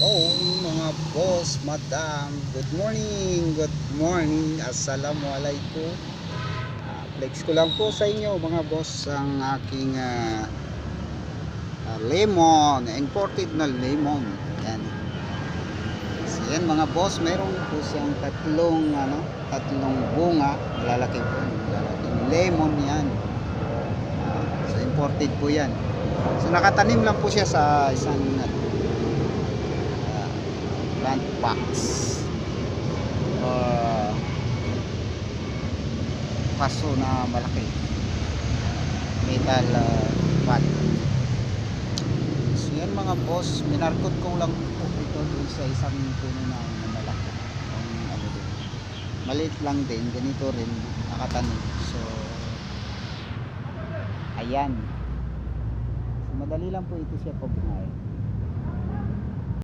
Hello mga boss, madam. Good morning, assalamualaikum. Flex ko lang po sa inyo mga boss ang aking lemon, imported na lemon. Yan. So, yan mga boss, meron po siyang tatlong bunga, malalaki po, malalaking lemon yan. So imported po yan. So nakatanim lang po siya sa isang plant box paso na malaki, metal pot. So yan mga boss, minarkot ko lang po ito doon sa isang puno na malaki, maliit lang din, ganito rin nakatanim. So ayan, so, madali lang po ito siya pabuhay.